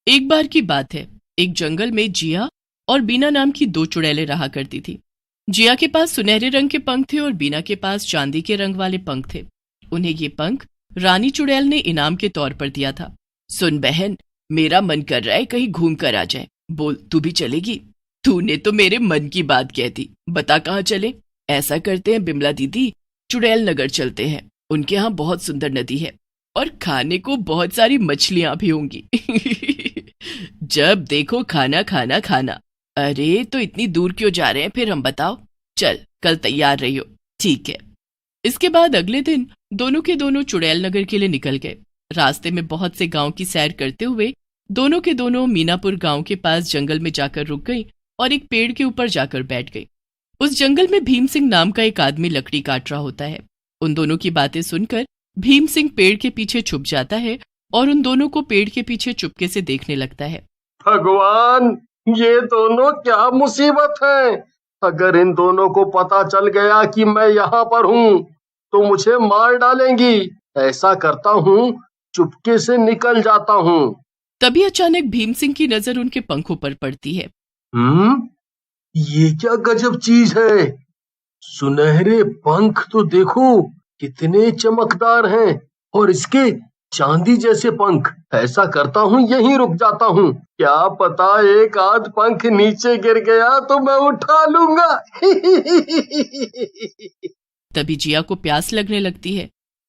एक बार की बात है, एक जंगल में जिया और बीना नाम की दो चुड़ैलें रहा करती थी। जिया के पास सुनहरे रंग के पंख थे और बीना के पास चांदी के रंग वाले पंख थे। उन्हें ये पंख रानी चुड़ैल ने इनाम के तौर पर दिया था। सुन बहन, मेरा मन कर रहा है कहीं घूम कर आ जाए। बोल, तू भी चलेगी? तूने तो मेरे मन की बात कह दी। बता कहाँ चले? ऐसा करते हैं बिमला दीदी, चुड़ैल नगर चलते हैं। उनके यहाँ बहुत सुंदर नदी है और खाने को बहुत सारी मछलियां भी होंगी। जब देखो खाना खाना खाना। अरे तो इतनी दूर क्यों जा रहे हैं फिर, हम बताओ। चल, कल तैयार रहियो। ठीक है। इसके बाद अगले दिन दोनों के दोनों चुड़ैल नगर के लिए निकल गए। रास्ते में बहुत से गांव की सैर करते हुए दोनों के दोनों मीनापुर गांव के पास जंगल में जाकर रुक गई और एक पेड़ के ऊपर जाकर बैठ गई। उस जंगल में भीम सिंह नाम का एक आदमी लकड़ी काट रहा होता है। उन दोनों की बातें सुनकर भीम सिंह पेड़ के पीछे छुप जाता है और उन दोनों को पेड़ के पीछे चुपके से देखने लगता है। भगवान, ये दोनों क्या मुसीबत है। अगर इन दोनों को पता चल गया कि मैं यहाँ पर हूँ तो मुझे मार डालेंगी। ऐसा करता हूँ, चुपके से निकल जाता हूँ। तभी अचानक भीम सिंह की नजर उनके पंखों पर पड़ती है। ये क्या गजब चीज है। सुनहरे पंख तो देखो कितने चमकदार हैं और इसके चांदी जैसे पंख। ऐसा करता हूँ, यहीं रुक जाता हूँ। क्या पता एक आध पंख नीचे गिर गया तो मैं उठा लूंगा। तभी जिया को प्यास लगने लगती है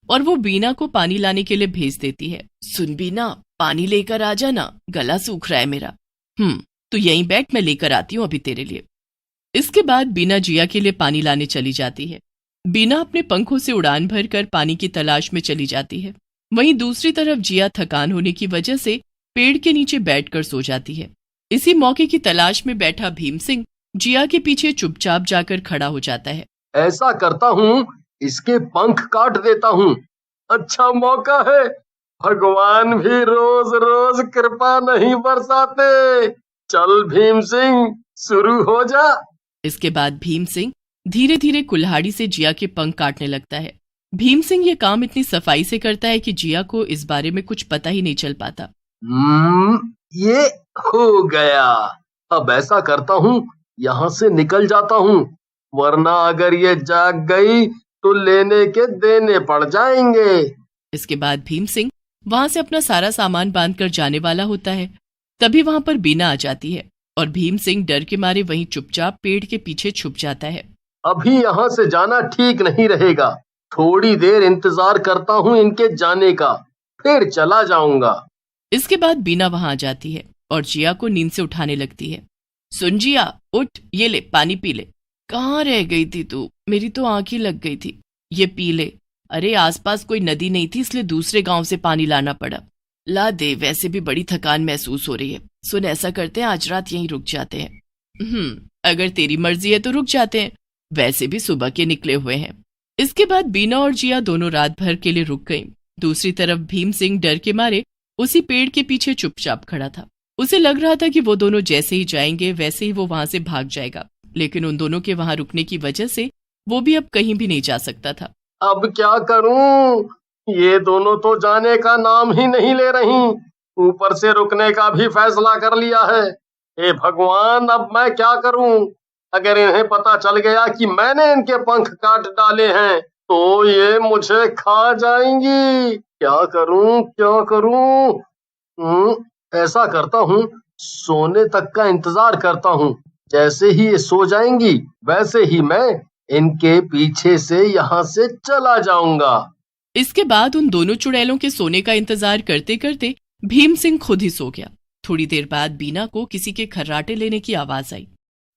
और वो बीना को पानी लाने के लिए भेज देती है। सुन बीना, पानी लेकर आ जाना, गला सूख रहा है मेरा। तू यहीं बैठ, मैं लेकर आती हूँ अभी तेरे लिए। इसके बाद बीना जिया के लिए पानी लाने चली जाती है। बीना अपने पंखों से उड़ान भरकर पानी की तलाश में चली जाती है। वहीं दूसरी तरफ जिया थकान होने की वजह से पेड़ के नीचे बैठकर सो जाती है। इसी मौके की तलाश में बैठा भीम सिंह जिया के पीछे चुपचाप जाकर खड़ा हो जाता है। ऐसा करता हूँ, इसके पंख काट देता हूँ। अच्छा मौका है। भगवान भी रोज रोज कृपा नहीं बरसाते। चल भीम सिंह, शुरू हो जा। इसके बाद भीम सिंह धीरे धीरे कुल्हाड़ी से जिया के पंख काटने लगता है। भीम सिंह ये काम इतनी सफाई से करता है कि जिया को इस बारे में कुछ पता ही नहीं चल पाता। ये हो गया। अब ऐसा करता हूँ, यहाँ से निकल जाता हूँ, वरना अगर ये जाग गई तो लेने के देने पड़ जाएंगे। इसके बाद भीम सिंह वहां से अपना सारा सामान बांधकर जाने वाला होता है। तभी वहां पर बीना आ जाती है और भीम सिंह डर के मारे वहीं चुपचाप पेड़ के पीछे छुप जाता है। अभी यहाँ से जाना ठीक नहीं रहेगा। थोड़ी देर इंतजार करता हूँ इनके जाने का, फिर चला जाऊंगा। इसके बाद बीना वहां आ जाती है और जिया को नींद से उठाने लगती है। सुन जिया, उठ, ये ले पानी पी ले। कहाँ रह गई थी तू? मेरी तो आंख ही लग गई थी। ये पी ले। अरे आसपास कोई नदी नहीं थी, इसलिए दूसरे गांव से पानी लाना पड़ा। ला दे, वैसे भी बड़ी थकान महसूस हो रही है। सुन, ऐसा करते हैं, आज रात यहीं रुक जाते हैं। अगर तेरी मर्जी है तो रुक जाते हैं, वैसे भी सुबह के निकले हुए हैं। इसके बाद बीना और जिया दोनों रात भर के लिए रुक गईं। दूसरी तरफ भीम सिंह डर के मारे उसी पेड़ के पीछे चुपचाप खड़ा था। उसे लग रहा था कि वो दोनों जैसे ही जाएंगे वैसे ही वो वहां से भाग जाएगा, लेकिन उन दोनों के वहां रुकने की वजह से वो भी अब कहीं भी नहीं जा सकता था। अब क्या करूं? ये दोनों तो जाने का नाम ही नहीं ले रही, ऊपर से रुकने का भी फैसला कर लिया है। हे भगवान, अब मैं क्या करूं? अगर इन्हें पता चल गया कि मैंने इनके पंख काट डाले हैं तो ये मुझे खा जाएंगी। क्या करूं, क्या करूं? ऐसा करता हूँ, सोने तक का इंतजार करता हूँ। जैसे ही ये सो जाएंगी वैसे ही मैं इनके पीछे से यहाँ से चला जाऊंगा। इसके बाद उन दोनों चुड़ैलों के सोने का इंतजार करते करते भीम सिंह खुद ही सो गया। थोड़ी देर बाद बीना को किसी के खर्राटे लेने की आवाज आई।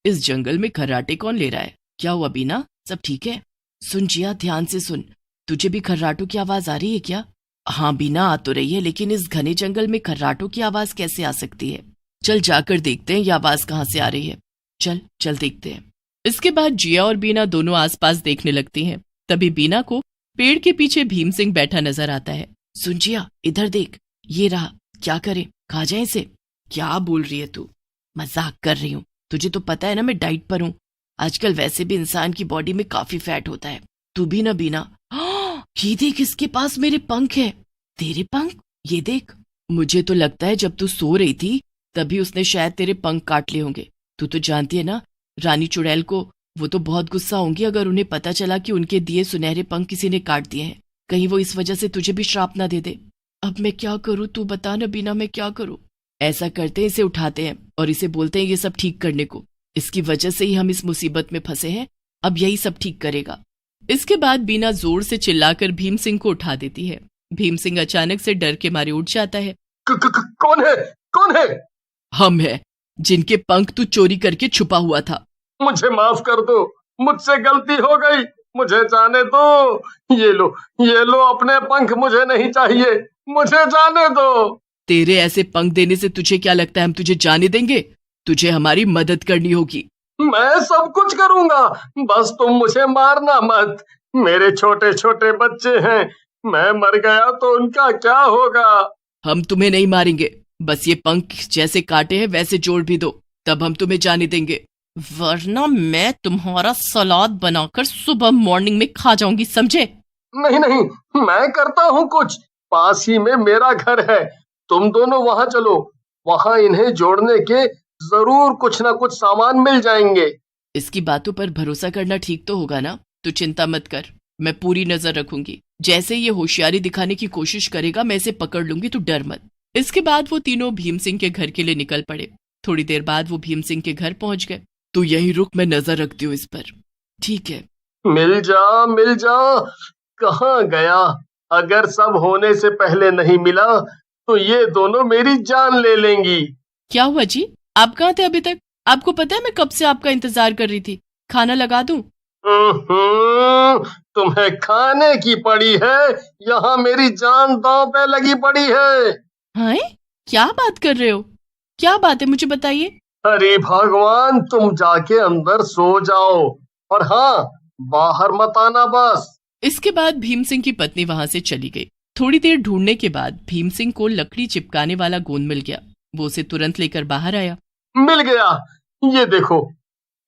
इस जंगल में खर्राटे कौन ले रहा है? क्या हुआ बीना, सब ठीक है? सुन जिया, ध्यान से सुन, तुझे भी खर्राटों की आवाज आ रही है क्या? हाँ बीना, आ तो रही है, लेकिन इस घने जंगल में खर्राटों की आवाज कैसे आ सकती है? चल जाकर देखते हैं ये आवाज कहाँ से आ रही है। चल चल देखते हैं। इसके बाद जिया और बीना दोनों आसपास देखने लगती हैं। तभी बीना को पेड़ के पीछे भीम सिंह बैठा नजर आता है। सुन जिया, इधर देख, ये रहा। क्या करें, खा जाए इसे? क्या बोल रही है तू? मजाक कर रही हूँ, तुझे तो पता है ना मैं डाइट पर हूँ। आजकल वैसे भी इंसान की बॉडी में काफी फैट होता है। तू भी ना बीना। ये देख, इसके पास मेरे पंख है। तेरे पंख? ये देख। मुझे तो लगता है जब तू सो रही थी तभी उसने शायद तेरे पंख काट लिए होंगे। तू तो जानती है ना, रानी चुड़ैल को वो तो बहुत गुस्सा होंगी अगर उन्हें पता चला कि उनके दिए सुनहरे पंख किसी ने काट दिए हैं। कहीं वो इस वजह से तुझे भी श्राप ना दे दे। अब मैं क्या करूं, तू बता ना बीना, मैं क्या करूं? ऐसा करते हैं, इसे उठाते हैं और इसे बोलते हैं ये सब ठीक करने को। इसकी वजह से ही हम इस मुसीबत में फंसे हैं, अब यही सब ठीक करेगा। इसके बाद बीना जोर से चिल्लाकर भीम सिंह को उठा देती है। भीम सिंह अचानक से डर के मारे उठ जाता है। कौन है? कौन है? हम हैं, जिनके पंख तू चोरी करके छुपा हुआ था। मुझे माफ कर दो, मुझसे गलती हो गई, मुझे जाने दो। ये लो अपने पंख, मुझे नहीं चाहिए, मुझे जाने दो। तेरे ऐसे पंख देने से तुझे क्या लगता है हम तुझे जाने देंगे? तुझे हमारी मदद करनी होगी। मैं सब कुछ करूंगा, बस तुम मुझे मारना मत। मेरे छोटे छोटे बच्चे हैं, मैं मर गया तो उनका क्या होगा? हम तुम्हें नहीं मारेंगे, बस ये पंख जैसे काटे हैं वैसे जोड़ भी दो, तब हम तुम्हें जाने देंगे, वरना मैं तुम्हारा सलाद बनाकर सुबह मॉर्निंग में खा जाऊंगी, समझे? नहीं, मैं करता हूँ कुछ। पास ही में मेरा घर है, तुम दोनों वहां चलो, वहां इन्हें जोड़ने के जरूर कुछ ना कुछ सामान मिल जाएंगे। इसकी बातों पर भरोसा करना ठीक तो होगा ना? तू चिंता मत कर, मैं पूरी नजर रखूंगी। जैसे ये होशियारी दिखाने की कोशिश करेगा मैं इसे पकड़ लूंगी, तू डर मत। इसके बाद वो तीनों भीम सिंह के घर के लिए निकल पड़े। थोड़ी देर बाद वो भीम सिंह के घर पहुंच गए। तू यहीं रुक, मैं नजर रखती हूँ इस पर। ठीक है। मिल जा, कहाँ गया? अगर सब होने से पहले नहीं मिला तो ये दोनों मेरी जान ले लेंगी। क्या हुआ जी, आप कहाँ थे अभी तक? आपको पता है मैं कब से आपका इंतजार कर रही थी। खाना लगा दूं? तुम्हें खाने की पड़ी है, यहाँ मेरी जान दांव पे लगी पड़ी है। हाय, क्या बात कर रहे हो? क्या बात है, मुझे बताइए। अरे भगवान, तुम जाके अंदर सो जाओ, और हाँ, बाहर मत आना बस। इसके बाद भीम सिंह की पत्नी वहां से चली गई। थोड़ी देर ढूंढने के बाद भीम सिंह को लकड़ी चिपकाने वाला गोंद मिल गया। वो उसे तुरंत लेकर बाहर आया। मिल गया, ये देखो,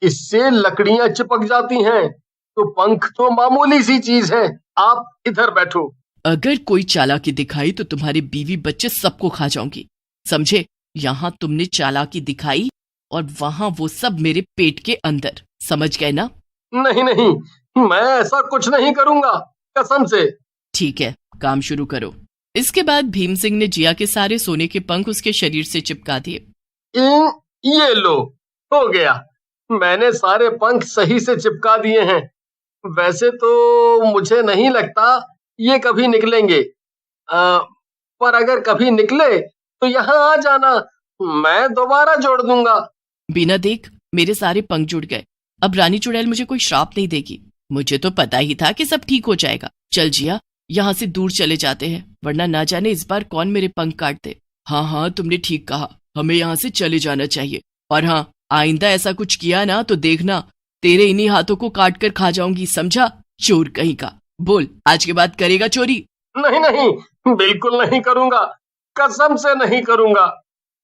इससे लकड़ियां चिपक जाती हैं, तो पंख तो मामूली सी चीज है। आप इधर बैठो। अगर कोई चालाकी दिखाई तो तुम्हारे बीवी बच्चे सबको खा जाऊंगी, समझे? यहाँ तुमने चालाकी दिखाई और वहां वो सब मेरे पेट के अंदर, समझ गए ना? नहीं, मैं ऐसा कुछ नहीं करूंगा, कसम से। ठीक है, काम शुरू करो। इसके बाद भीम सिंह ने जिया के सारे सोने के पंख उसके शरीर से चिपका दिए। ये लो, हो गया, मैंने सारे पंख सही से चिपका दिए हैं। वैसे तो मुझे नहीं लगता ये कभी निकलेंगे, पर अगर कभी निकले तो यहाँ आ जाना, मैं दोबारा जोड़ दूंगा। बीना देख, मेरे सारे पंख जुड़ गए, अब रानी चुड़ैल मुझे कोई श्राप नहीं देगी। मुझे तो पता ही था कि सब ठीक हो जाएगा। चल जिया, यहाँ से दूर चले जाते हैं, वरना ना जाने इस बार कौन मेरे पंख काट दे। हाँ, तुमने ठीक कहा, हमें यहाँ से चले जाना चाहिए। और हाँ, आइंदा ऐसा कुछ किया ना तो देखना, तेरे इन्हीं हाथों को काट कर खा जाऊंगी, समझा? चोर कहीं का। बोल, आज के बाद करेगा चोरी? नहीं, बिल्कुल नहीं करूंगा, कसम से नहीं करूंगा।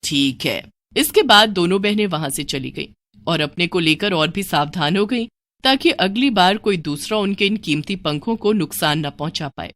ठीक है। इसके बाद दोनों बहनें वहां से चली गईं और अपने को लेकर और भी सावधान हो गईं, ताकि अगली बार कोई दूसरा उनके इन कीमती पंखों को नुकसान न पहुंचा पाए।